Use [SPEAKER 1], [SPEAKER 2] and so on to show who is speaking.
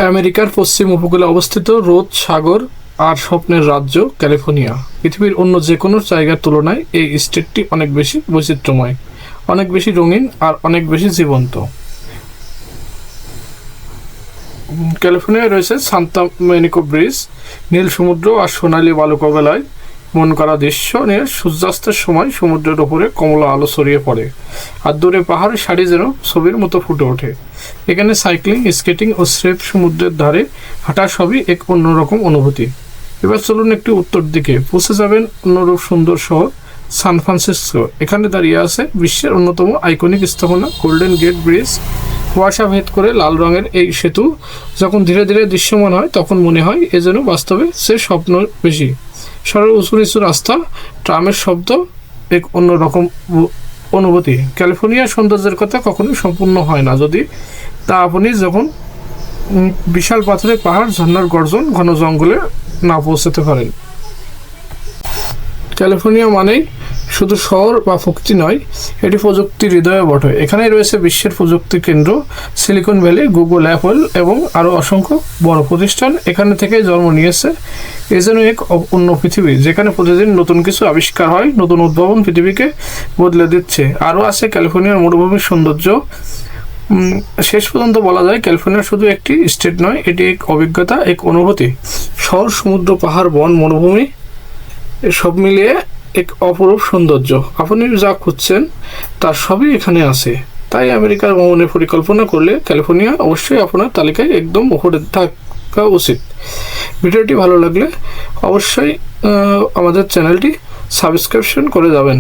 [SPEAKER 1] আমেরিকার পশ্চিম উপকূলে অবস্থিত রোদ সাগর আর স্বপ্নের রাজ্য ক্যালিফোর্নিয়া পৃথিবীর অন্য যে কোনো জায়গার তুলনায় এই স্টেটটি অনেক বেশি বৈচিত্র্যময়, অনেক বেশি রঙিন আর অনেক বেশি জীবন্ত। ক্যালিফোর্নিয়ায় রয়েছে সান্তা মনিকা ব্রিজ, নীল সমুদ্র আর সোনালী বালুকাবেলায় মন করা দৃশ্য নিয়ে সূর্যাস্তের সময় সমুদ্রের ওপরে কমলা আলো ছড়িয়ে পড়ে আর দূরে পাহাড়ের সারি যেন ছবির মতো ফুটে ওঠে। এখানে সাইক্লিং, স্কেটিং ও স্রেফ সমুদ্রের ধারে হাঁটা সবই এক অন্যরকম অনুভূতি। এবার চলুন একটু উত্তর দিকে পৌঁছে যাবেন অন্যরূপ সুন্দর শহর সান ফ্রান্সিসকো। এখানে দাঁড়িয়ে আছে বিশ্বের অন্যতম আইকনিক স্থাপনা গোল্ডেন গেট ব্রিজ। কুয়াশা ভেদ করে লাল রঙের এই সেতু যখন ধীরে ধীরে দৃশ্যমান হয় তখন মনে হয় এ যেন বাস্তবে সে স্বপ্ন বেশি। শহরের উঁচু নিচু রাস্তা, ট্রামের শব্দ এক অন্যরকম অনুভূতি। ক্যালিফোর্নিয়ার সৌন্দর্যের কথা কখনোই সম্পূর্ণ হয় না যদি তা আপনি যখন বিশাল পাথরের পাহাড়, ঝর্ণার গর্জন, ঘন জঙ্গলে না পৌঁছাতে পারেন। ক্যালিফোর্নিয়া মানেই শুধু শহর বা প্রকৃতি নয়, এটি প্রযুক্তির হৃদয়ে বটে। এখানেই রয়েছে বিশ্বের প্রযুক্তি কেন্দ্র সিলিকন ভ্যালি, গুগল, অ্যাপল এবং আরও অসংখ্য বড় প্রতিষ্ঠান এখানে থেকেই জন্ম নিয়েছে। এ যেন এক অন্য পৃথিবী যেখানে প্রতিদিন নতুন কিছু আবিষ্কার হয়, নতুন উদ্ভাবন পৃথিবীকে বদলে দিচ্ছে। আরও আছে ক্যালিফোর্নিয়ার মরুভূমির সৌন্দর্য। শেষ পর্যন্ত বলা যায় ক্যালিফোর্নিয়া শুধু একটি স্টেট নয়, এটি এক অভিজ্ঞতা, এক অনুভূতি। শহর, সমুদ্র, পাহাড়, বন, মরুভূমি সব মিলিয়ে এক অপরূপ সৌন্দর্য। আপনি যা খুঁজছেন তার সবই এখানে আছে। তাই আমেরিকার ভ্রমণের পরিকল্পনা করলে ক্যালিফোর্নিয়া অবশ্যই আপনার তালিকায় একদম উপরে থাকা উচিত। ভিডিওটি ভালো লাগলে অবশ্যই আমাদের চ্যানেলটি সাবস্ক্রিপশন করে যাবেন।